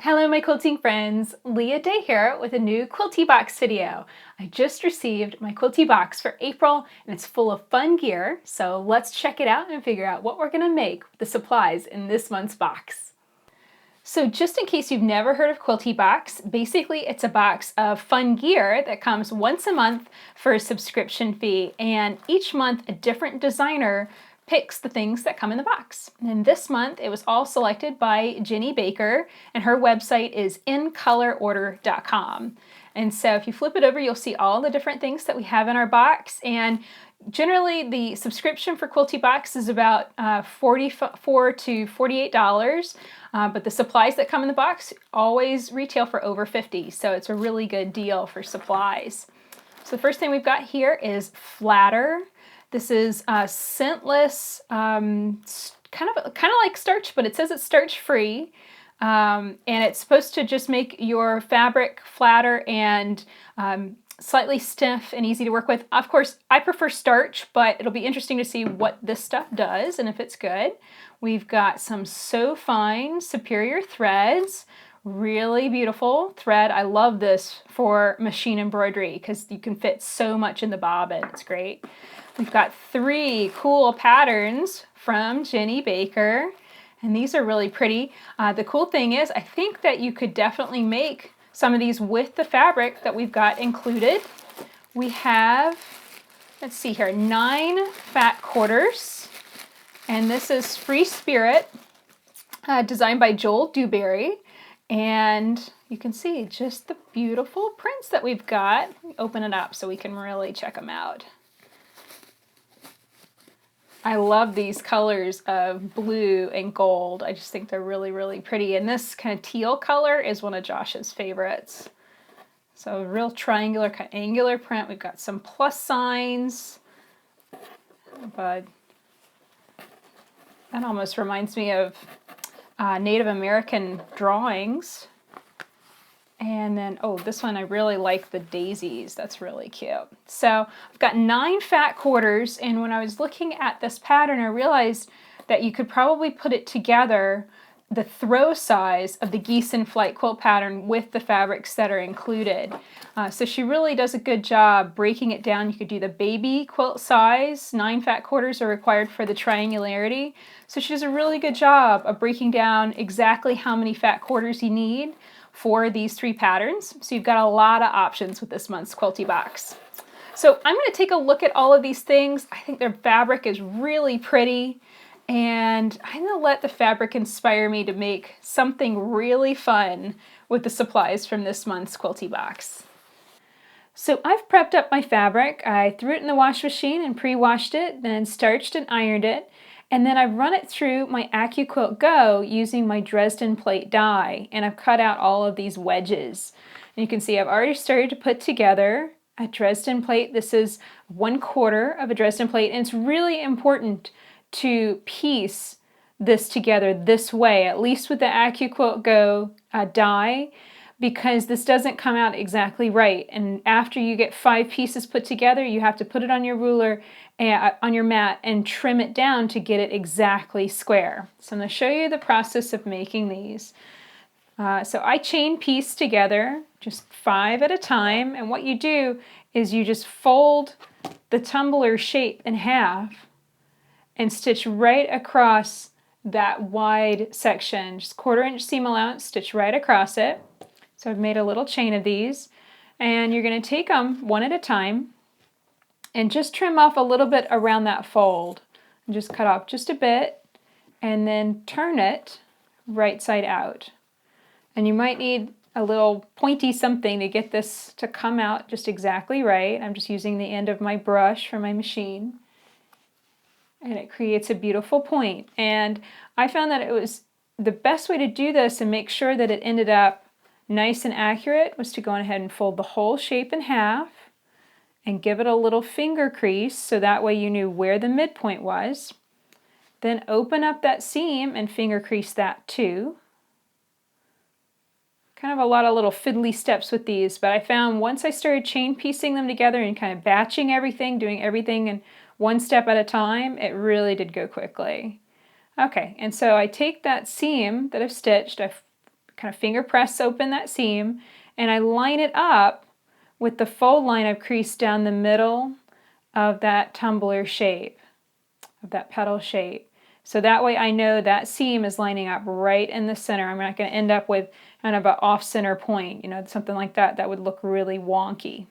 Hello my quilting friends, Leah Day here with a new Quilty Box video. I just received my Quilty Box for April and it's full of fun gear, so let's check it out and figure out what we're going to make with the supplies in this month's box. So just in case you've never heard of Quilty Box, basically it's a box of fun gear that comes once a month for a subscription fee, and each month a different designer picks the things that come in the box. And this month it was all selected by Jenny Baker, and her website is incolororder.com. And so if you flip it over, you'll see all the different things that we have in our box. And generally the subscription for Quilty Box is about $44 to $48, but the supplies that come in the box always retail for over $50, so it's a really good deal for supplies. So the first thing we've got here is flatter. This is scentless, kind of like starch, but it says it's starch free. And it's supposed to just make your fabric flatter and slightly stiff and easy to work with. Of course, I prefer starch, but it'll be interesting to see what this stuff does and if it's good. We've got some So Fine Superior threads. Really beautiful thread. I love this for machine embroidery because you can fit so much in the bobbin. It's great. We've got 3 cool patterns from Jenny Baker, and these are really pretty. The cool thing is, I think that you could definitely make some of these with the fabric that we've got included. We have, let's see here, 9 fat quarters, and this is Free Spirit, designed by Joel Dewberry. And you can see just the beautiful prints that we've got. Open it up so we can really check them out. I love these colors of blue and gold. I just think they're really, really pretty. And this kind of teal color is one of Josh's favorites. So a real triangular, kind of angular print. We've got some plus signs, but that almost reminds me of Native American drawings. And then, oh, this one I really like the daisies. That's really cute. So I've got 9 fat quarters, and when I was looking at this pattern, I realized that you could probably put it together, the throw size of the Geese in Flight quilt pattern with the fabrics that are included. So she really does a good job breaking it down. You could do the baby quilt size. 9 fat quarters are required for the triangularity. So she does a really good job of breaking down exactly how many fat quarters you need for these 3 patterns. So you've got a lot of options with this month's Quilty Box. So I'm going to take a look at all of these things. I think their fabric is really pretty, and I'm going to let the fabric inspire me to make something really fun with the supplies from this month's Quilty Box. So I've prepped up my fabric. I threw it in the wash machine and pre-washed it, then starched and ironed it. And then I've run it through my AccuQuilt Go using my Dresden plate die, and I've cut out all of these wedges. And you can see I've already started to put together a Dresden plate. This is 1/4 of a Dresden plate, and it's really important to piece this together this way, at least with the AccuQuilt Go die, because this doesn't come out exactly right. And after you get 5 pieces put together, you have to put it on your ruler and on your mat and trim it down to get it exactly square. So I'm going to show you the process of making these. So I chain piece together just 5 at a time, and what you do is you just fold the tumbler shape in half and stitch right across that wide section. Just 1/4 inch seam allowance, stitch right across it. So I've made a little chain of these, and you're going to take them one at a time and just trim off a little bit around that fold. And just cut off just a bit and then turn it right side out. And you might need a little pointy something to get this to come out just exactly right. I'm just using the end of my brush for my machine, and it creates a beautiful point. And I found that it was the best way to do this and make sure that it ended up nice and accurate was to go ahead and fold the whole shape in half and give it a little finger crease so that way you knew where the midpoint was. Then open up that seam and finger crease that too. Kind of a lot of little fiddly steps with these, but I found once I started chain piecing them together and kind of batching everything, doing everything in one step at a time, it really did go quickly. Okay, and so I take that seam that I've stitched, I've kind of finger press open that seam, and I line it up with the fold line I've creased down the middle of that tumbler shape, of that petal shape. So that way I know that seam is lining up right in the center. I'm not going to end up with kind of an off-center point, something like that. That would look really wonky.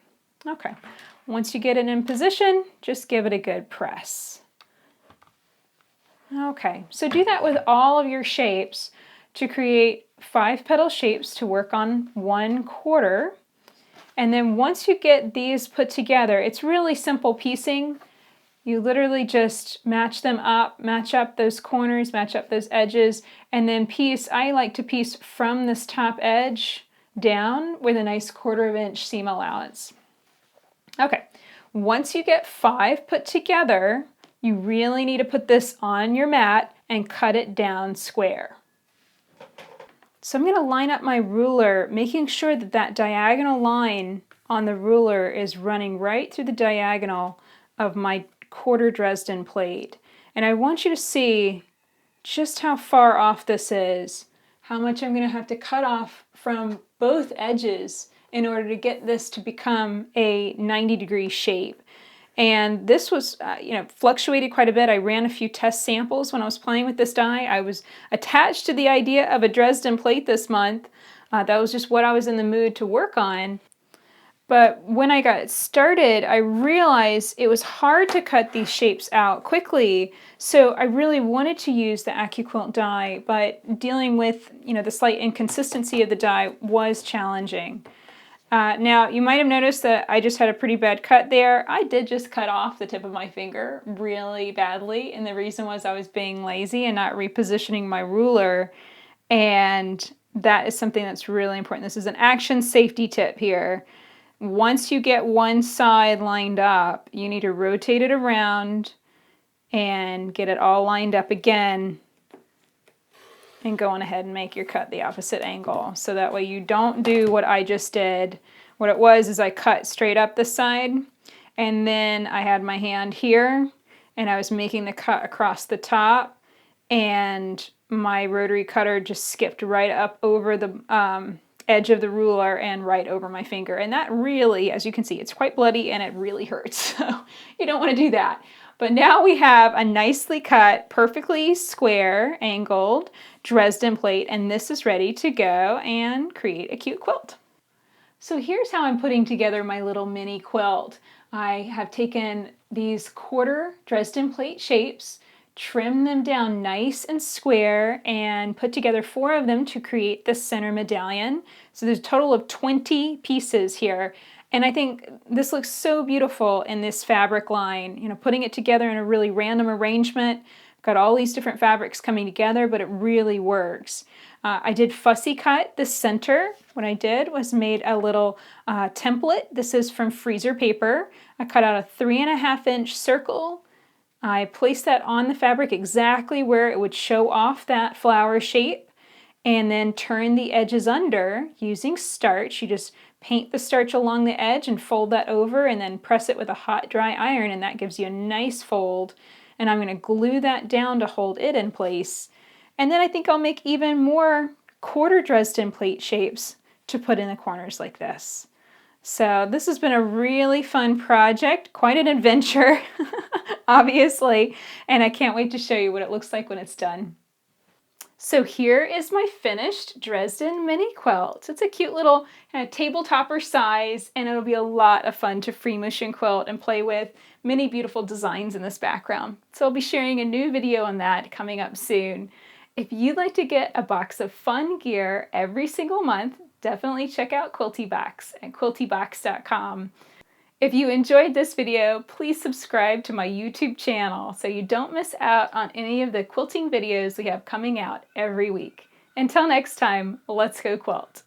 Okay, once you get it in position, just give it a good press. Okay, so do that with all of your shapes to create 5 petal shapes to work on 1/4. And then once you get these put together, it's really simple piecing. You literally just match them up, match up those corners, match up those edges, and then piece. I like to piece from this top edge down with a nice 1/4 inch seam allowance. Okay, once you get 5 put together, you really need to put this on your mat and cut it down square. So I'm going to line up my ruler, making sure that that diagonal line on the ruler is running right through the diagonal of my 1/4 Dresden plate. And I want you to see just how far off this is, how much I'm going to have to cut off from both edges in order to get this to become a 90-degree shape. And this was, fluctuated quite a bit. I ran a few test samples when I was playing with this die. I was attached to the idea of a Dresden plate this month. That was just what I was in the mood to work on. But when I got started, I realized it was hard to cut these shapes out quickly. So I really wanted to use the AccuQuilt die, but dealing with, the slight inconsistency of the die was challenging. Now, you might have noticed that I just had a pretty bad cut there. I did just cut off the tip of my finger really badly, and the reason was I was being lazy and not repositioning my ruler, and that is something that's really important. This is an action safety tip here. Once you get one side lined up, you need to rotate it around and get it all lined up again, and go on ahead and make your cut the opposite angle. So that way you don't do what I just did. What it was is I cut straight up the side, and then I had my hand here, and I was making the cut across the top, and my rotary cutter just skipped right up over the edge of the ruler and right over my finger. And that really, as you can see, it's quite bloody and it really hurts. So you don't want to do that. But now we have a nicely cut, perfectly square, angled Dresden plate, and this is ready to go and create a cute quilt. So here's how I'm putting together my little mini quilt. I have taken these 1/4 Dresden plate shapes, trimmed them down nice and square, and put together 4 of them to create the center medallion. So there's a total of 20 pieces here. And I think this looks so beautiful in this fabric line, putting it together in a really random arrangement. Got all these different fabrics coming together, but it really works. I did fussy cut the center. What I did was made a little template. This is from freezer paper. I cut out a 3.5 inch circle. I placed that on the fabric exactly where it would show off that flower shape, and then turn the edges under using starch. You just paint the starch along the edge and fold that over, and then press it with a hot dry iron, and that gives you a nice fold. And I'm going to glue that down to hold it in place. And then I think I'll make even more 1/4 Dresden plate shapes to put in the corners like this. So this has been a really fun project, quite an adventure, obviously, and I can't wait to show you what it looks like when it's done. So here is my finished Dresden mini quilt. It's a cute little kind of table-topper size, and it'll be a lot of fun to free motion quilt and play with many beautiful designs in this background. So I'll be sharing a new video on that coming up soon. If you'd like to get a box of fun gear every single month, definitely check out QuiltyBox at quiltybox.com. If you enjoyed this video, please subscribe to my YouTube channel so you don't miss out on any of the quilting videos we have coming out every week. Until next time, let's go quilt.